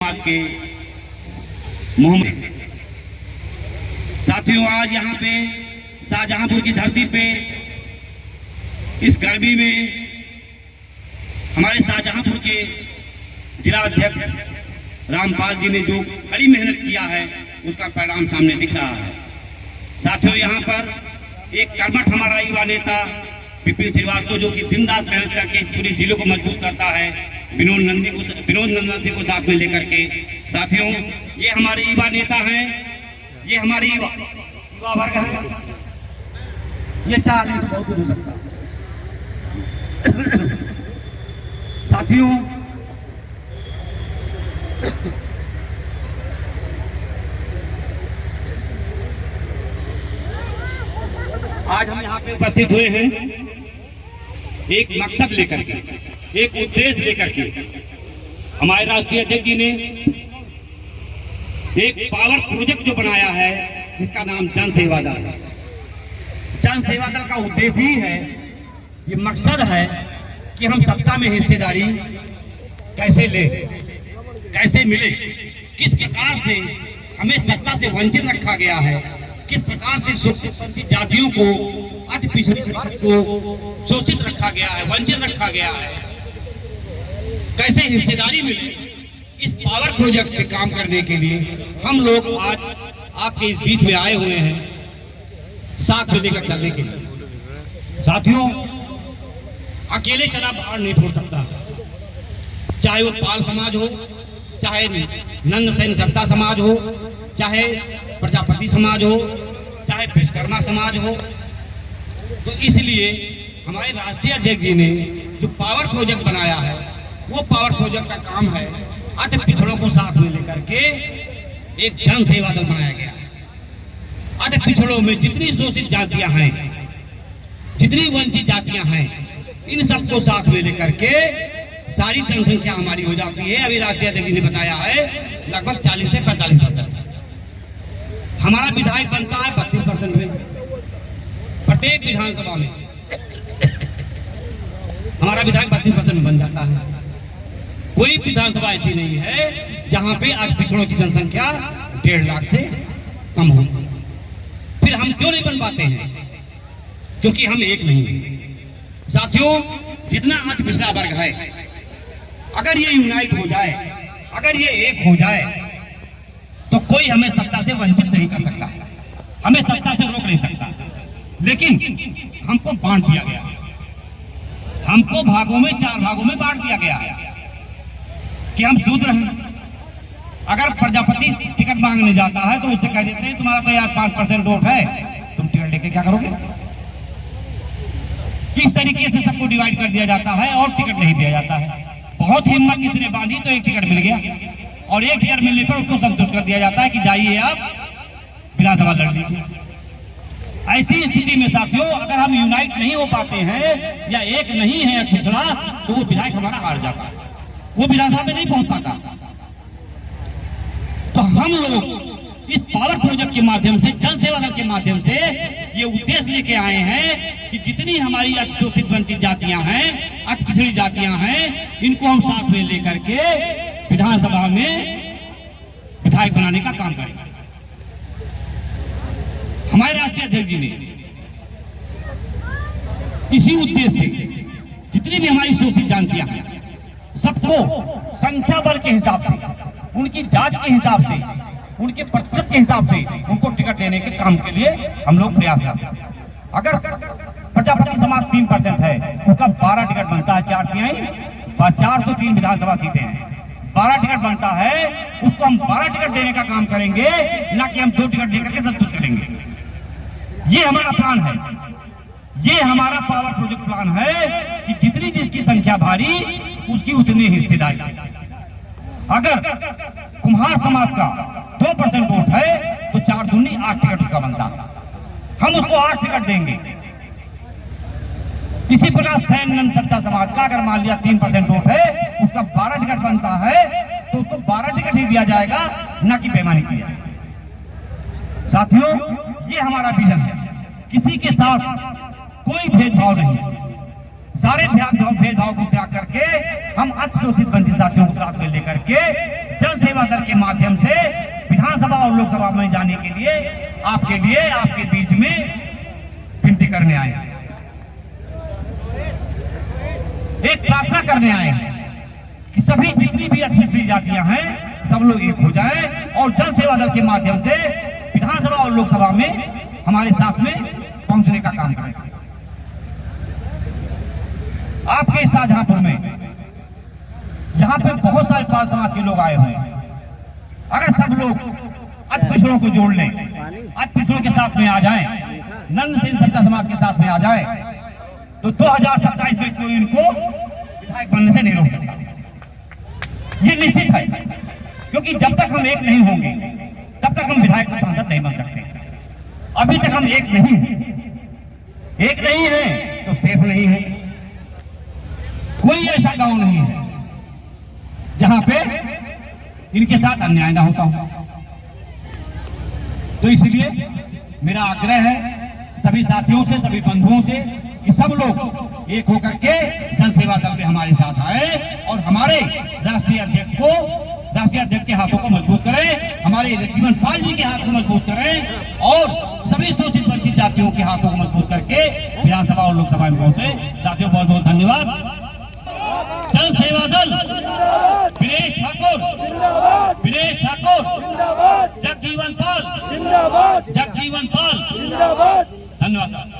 समाज के मोहम्मद। साथियों, आज यहाँ पे शाहजहांपुर की धरती पे इस गर्मी में हमारे शाहजहांपुर के जिला अध्यक्ष रामपाल जी ने जो कड़ी मेहनत किया है उसका परिणाम सामने दिख रहा है। साथियों, यहाँ पर एक कर्मठ हमारा युवा नेता विपिन श्रीवास्तव जो कि दिन रात मेहनत करके पूरी जिले को मजबूत करता है, विनोद नंदन जी को साथ में लेकर के। साथियों, ये हमारे युवा नेता हैं, ये हमारे युवा वर्ग है। ये चाह नहीं तो बहुत कुछ हो सकता। साथियों, आज हम यहाँ पे उपस्थित हुए हैं एक मकसद लेकर के, एक उद्देश्य लेकर के। हमारे राष्ट्रीय अध्यक्ष जी ने एक पावर प्रोजेक्ट जो बनाया है जिसका नाम जन सेवा दल है। जन सेवा दल का उद्देश्य ही है, ये मकसद है कि हम सत्ता में हिस्सेदारी कैसे ले, कैसे मिले, किस प्रकार से हमें सत्ता से वंचित रखा गया है, किस प्रकार से शोषित जातियों को, अति पिछड़े वर्ग को शोषित रखा गया है, वंचित रखा गया है, कैसे हिस्सेदारी मिले। इस पावर प्रोजेक्ट पे काम करने के लिए हम लोग आज आपके इस बीच में आए हुए हैं, साथ में लेकर चलने के लिए। साथियों, अकेले चला बाहर नहीं फोड़ सकता, चाहे वो पाल समाज हो, चाहे नंद सेन सत्ता समाज हो, चाहे प्रजापति समाज हो, चाहे विश्वकर्मा समाज हो। तो इसलिए हमारे राष्ट्रीय अध्यक्ष जी ने जो पावर प्रोजेक्ट बनाया है, वो पावर प्रोजेक्ट का काम है अति पिछड़ों को साथ में लेकर के एक जन सेवा दल बनाया गया। अति पिछड़ों में जितनी शोषित जातियां हैं, जितनी वंचित जातियां हैं, इन सबको साथ में लेकर के सारी जनसंख्या हमारी हो जाती है। अभी राष्ट्रीय अध्यक्ष ने बताया है लगभग 40 से 45%। हमारा विधायक बनता है 32% में, प्रत्येक विधानसभा में हमारा विधायक 32% में बन जाता है। कोई विधानसभा ऐसी नहीं है जहां पे आज पिछड़ों की जनसंख्या 1.5 लाख से कम हो। फिर हम क्यों नहीं बन पाते हैं? क्योंकि हम एक नहीं हैं। साथियों, जितना आज पिछड़ा वर्ग है, अगर ये यूनाइट हो जाए, अगर ये एक हो जाए, तो कोई हमें सत्ता से वंचित नहीं कर सकता, हमें सत्ता से रोक नहीं सकता। लेकिन हमको बांट दिया गया, हमको भागों में, 4 भागों में बांट दिया गया कि हम शूद्र हैं। अगर प्रजापति टिकट मांगने जाता है तो उससे कह देते हैं तुम्हारा तो यार 5% वोट है, तुम टिकट लेके क्या करोगे। इस तरीके से सबको डिवाइड कर दिया जाता है और टिकट नहीं दिया जाता है। बहुत हिम्मत किसी ने बांधी तो एक टिकट मिल गया, और एक टिकट मिलने पर उसको संतुष्ट कर दिया जाता है कि जाइए आप विधानसभा लड़ लीजिए। ऐसी स्थिति में साथियों, अगर हम यूनाइट नहीं हो पाते हैं या एक नहीं है पिछड़ा, तो वो विधायक हमारा हार जाता है, वो विधानसभा में नहीं पहुंच पाता। तो हम लोग इस पावर प्रोजेक्ट के माध्यम से, जन सेवा दल के माध्यम से ये उद्देश्य लेके आए हैं कि जितनी हमारी अतिशोषित वंचित जातियां हैं, अति पिछड़ी जातियां हैं, इनको हम साथ में लेकर के विधानसभा में विधायक बनाने का काम करेंगे। हमारे राष्ट्रीय अध्यक्ष जी ने इसी उद्देश्य से जितनी भी हमारी शोषित जातियां हैं, सबको संख्या बल के हिसाब से, उनकी जात के हिसाब से, उनके प्रतिशत के हिसाब से उनको टिकट देने के काम के लिए हम लोग प्रयास करते हैं। अगर प्रजापति समाज 3% है, उसका 12 टिकट बनता है, 403 विधानसभा सीटें हैं, 12 टिकट बनता है, उसको हम 12 टिकट देने का काम करेंगे, ना कि हम 2 टिकट देकर के संतुष्ट करेंगे। ये हमारा प्लान है, ये हमारा पावर प्रोजेक्ट प्लान है कि जितनी जिसकी संख्या भारी उसकी उतनी हिस्सेदारी। अगर कुम्हार समाज का 2% वोट है तो 4 दूनी 8 टिकट उसका बनता है, हम उसको 8 टिकट देंगे। इसी प्रकार सैन नंद सत्ता समाज का अगर मान लिया 3% वोट है, उसका 12 टिकट बनता है, तो उसको 12 टिकट ही दिया जाएगा, ना कि बेईमानी किया जाएगा। साथियों, ये हमारा विजन है, किसी के साथ कोई भेदभाव नहीं। सारे भेदभाव को त्याग करके हम अतिशोषित वंचित साथियों को साथ में लेकर के जन सेवा दल के माध्यम से विधानसभा और लोकसभा में जाने के लिए आपके बीच में विनती करने आए हैं, एक प्रार्थना करने आए हैं कि सभी जितनी भी पिछड़ी जातियां हैं सब लोग एक हो जाएं और जन सेवा दल के माध्यम से विधानसभा और लोकसभा में हमारे साथ में पहुंचने का काम करें। आपके शाहजहांपुर में यहाँ पे बहुत सारे पाल समाज के लोग आए हुए हैं, अगर सब लोग अति पिछड़ों को जोड़ लें, अति पिछड़ों के साथ में आ जाएं, नंद सिंह सत्ता समाज के साथ में आ जाएं, तो 2027 में कोई इनको विधायक बनने से नहीं रोक सकता। ये निश्चित है, क्योंकि जब तक हम एक नहीं होंगे तब तक हम विधायक सांसद नहीं बन सकते। अभी तक हम एक नहीं है तो सेफ नहीं है। कोई ऐसा गांव नहीं है जहां पे इनके साथ अन्याय ना होता हो। तो इसलिए मेरा आग्रह है सभी साथियों से, सभी बंधुओं से कि सब लोग एक होकर के जन सेवा दल में हमारे साथ आए और हमारे राष्ट्रीय अध्यक्ष के हाथों को मजबूत करें, हमारे जीवन पाल जी के हाथ को मजबूत करें और सभी शोषित वंचित जातियों के हाथों को मजबूत करके विधानसभा और लोकसभा में पहुंचे। साथियों बहुत बहुत धन्यवाद। जन सेवा दल विनेश ठाकुर जगजीवन पाल धन्यवाद साहब।